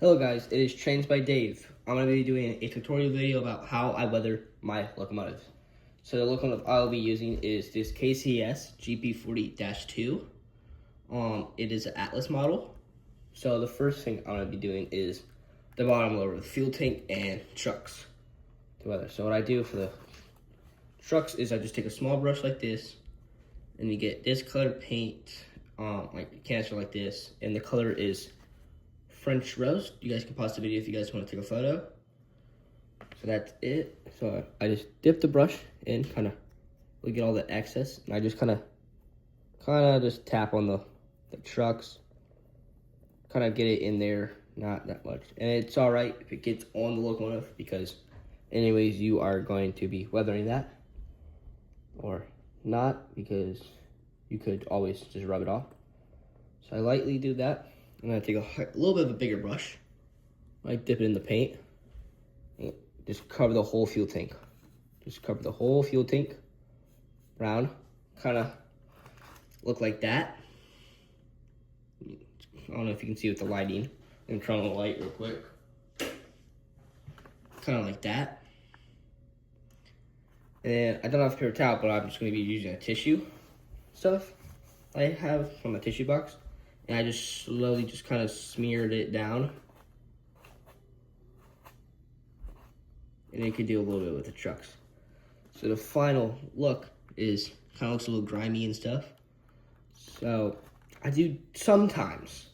Hello guys, it is Trains by Dave. I'm going to be doing a tutorial video about how I weather my locomotives. So the locomotive I'll be using is this KCS GP40-2. It is an Atlas model. So the first thing I'm going to be doing is the bottom lower, the fuel tank and trucks to weather. So what I do for the trucks is I just take a small brush like this and you get this colored paint, like a canister like this, and the color is French roast. You guys can pause the video if you guys want to take a photo. So that's it. So I just dip the brush in, kind of look at all the excess, and I just kind of just tap on the trucks, kind of get it in there, not that much. And it's all right if it gets on the locomotive, because anyways you are going to be weathering that, or not, because you could always just rub it off. So I lightly do that. I'm gonna take a little bit of a bigger brush, like dip it in the paint, and just cover the whole fuel tank. Just cover the whole fuel tank, brown, kind of look like that. I don't know if you can see with the lighting. I'm gonna turn on the light real quick. Kind of like that. And I don't have a paper towel, but I'm just gonna be using a tissue stuff I have from a tissue box. And I just slowly just kind of smeared it down. And you could do a little bit with the trucks. So the final look is kind of looks a little grimy and stuff. So I do sometimes,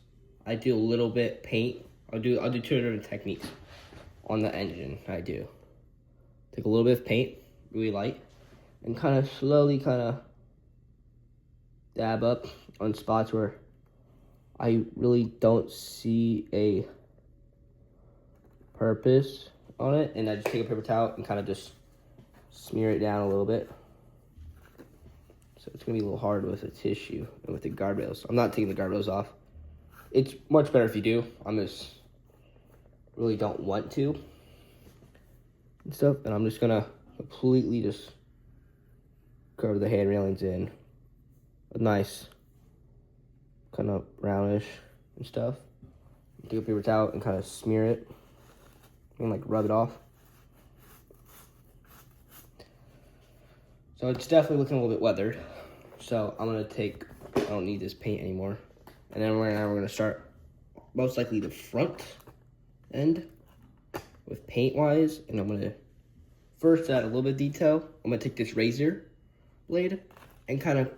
I do a little bit paint. I'll do two different techniques on the engine. I do take a little bit of paint, really light, and kind of slowly kind of dab up on spots where I really don't see a purpose on it, and I just take a paper towel and kind of just smear it down a little bit. So it's gonna be a little hard with the tissue and with the guardrails. I'm not taking the guardrails off. It's much better if you do. I'm just really don't want to and stuff, and I'm just gonna completely just cover the hand railings in a nice kind of brownish and stuff. Take a paper towel and kind of smear it and like rub it off. So it's definitely looking a little bit weathered. So I'm gonna take, I don't need this paint anymore. And then we're gonna start most likely the front end with paint wise. And I'm gonna first add a little bit of detail. I'm gonna take this razor blade and kind of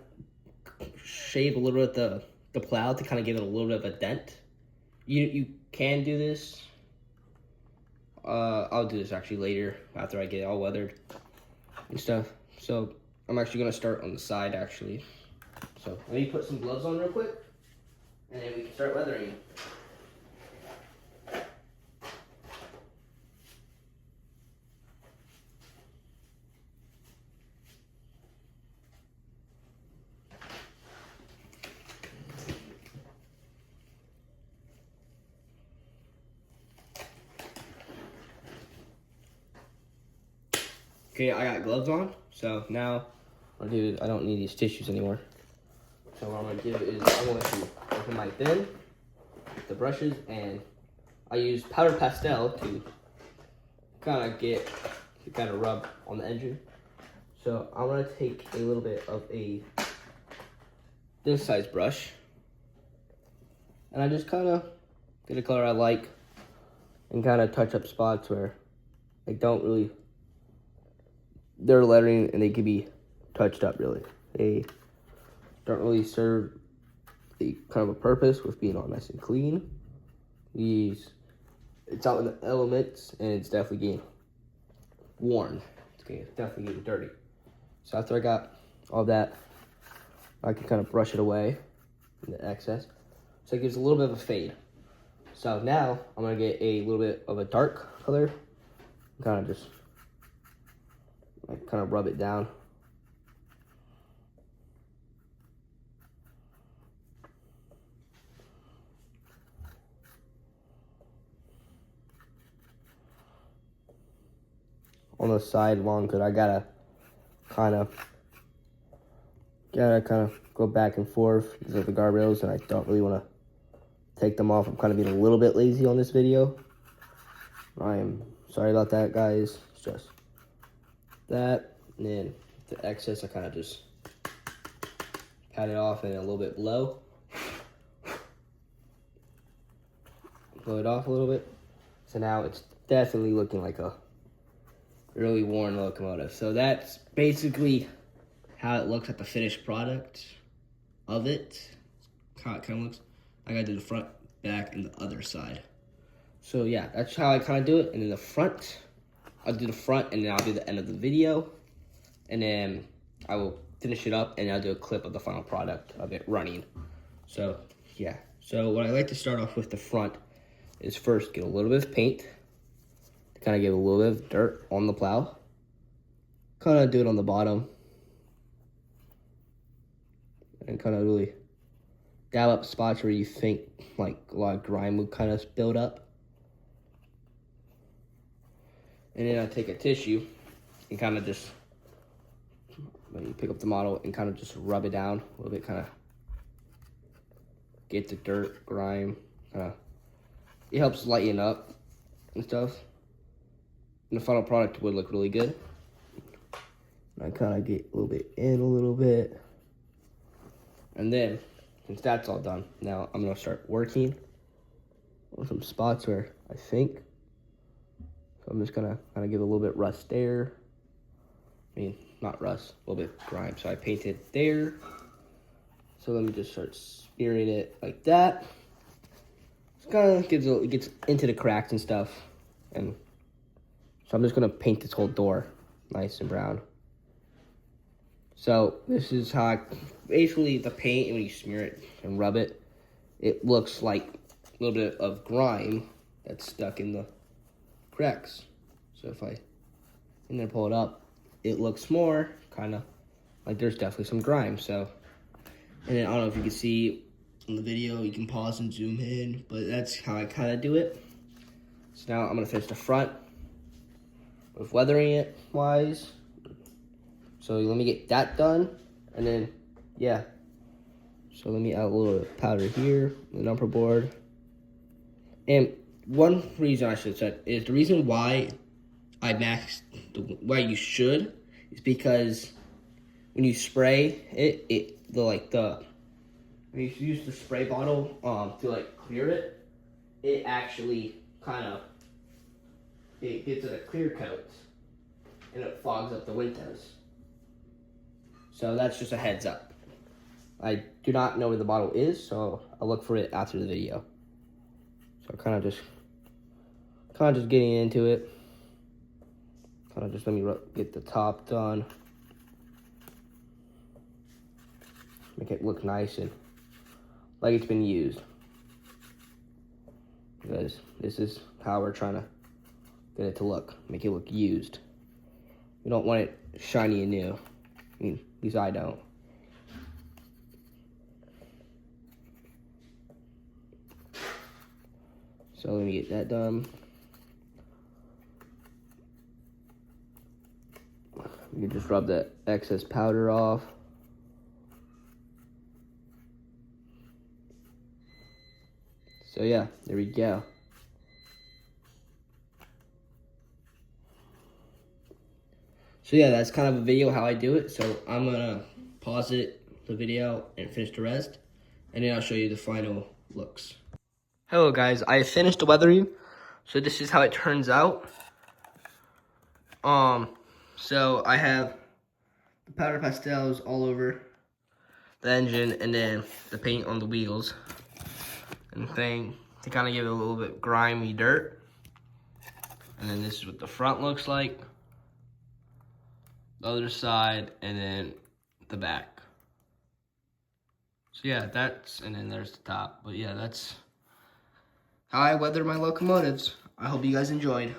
shave a little bit the plow to kind of give it a little bit of a dent. You can do this. I'll do this actually later after I get it all weathered and stuff. So I'm actually gonna start on the side actually. So let me put some gloves on real quick, and then we can start weathering. Okay, I got gloves on, so now what I do is I don't need these tissues anymore. So what I'm gonna do is I'm going to open my bin, the brushes, and I use powdered pastel to kind of rub on the engine. So I'm gonna take a little bit of this size brush, and I just kind of get a color I like, and kind of touch up spots where I don't really. They're lettering and they can be touched up really. They don't really serve a kind of a purpose with being all nice and clean. It's out in the elements and it's definitely getting worn. It's definitely getting dirty. So after I got all that, I can kind of brush it away in the excess. So it gives a little bit of a fade. So now I'm gonna get a little bit of a dark color, kind of just kind of rub it down. On the side long, because I gotta kind of go back and forth because of the guardrails, and I don't really want to take them off. I'm kind of being a little bit lazy on this video. I am sorry about that, guys. It's just that, and then the excess I kind of just pat it off and a little bit below. Blow it off a little bit. So now it's definitely looking like a really worn locomotive. So that's basically how it looks at the finished product of it. How it kind of looks. I gotta do the front, back, and the other side. So yeah, that's how I kind of do it. And then the front, I'll do the front and then I'll do the end of the video. And then I will finish it up and I'll do a clip of the final product of it running. So yeah, so what I like to start off with the front is first get a little bit of paint to kind of give a little bit of dirt on the plow. Kind of do it on the bottom. And kind of really dab up spots where you think like a lot of grime would kind of build up. And then I take a tissue and kind of just, when you pick up the model and kind of just rub it down a little bit, kind of get the dirt, grime, it helps lighten up and stuff. And the final product would look really good. And I kind of get a little bit in a little bit. And then, since that's all done, now I'm gonna start working on some spots where I think. So I'm just gonna kind of give a little bit rust there. I mean, not rust, a little bit grime. So I painted there. So let me just start smearing it like that. It kind of gets into the cracks and stuff. And so I'm just gonna paint this whole door nice and brown. So this is how basically the paint, and when you smear it and rub it, it looks like a little bit of grime that's stuck in the cracks. So if I pull it up, it looks more kind of like there's definitely some grime. So, and then I don't know if you can see in the video, you can pause and zoom in, but that's how I kind of do it. So now I'm gonna finish the front with weathering it wise. So let me get that done, and then yeah. So let me add a little bit of powder here, the number board. And one reason I should have said is the reason why I maxed, why you should, is because when you spray it, when you use the spray bottle to like clear it, it actually kind of, it gives it a clear coat and it fogs up the windows. So that's just a heads up. I do not know where the bottle is, so I'll look for it after the video. So kind of just getting into it. Kind of just let me get the top done. Make it look nice and like it's been used. Because this is how we're trying to get it to look. Make it look used. We don't want it shiny and new. I mean, at least I don't. So let me get that done. You can just rub that excess powder off. So yeah, there we go. So yeah, that's kind of a video how I do it. So I'm gonna pause the video and finish the rest, and then I'll show you the final looks. Hello guys, I finished the weathering. So this is how it turns out. So I have the powder pastels all over the engine, and then the paint on the wheels and thing to kind of give it a little bit grimy dirt. And then this is what the front looks like, the other side, and then the back. So yeah, and then there's the top. But yeah, that's how I weather my locomotives. I hope you guys enjoyed.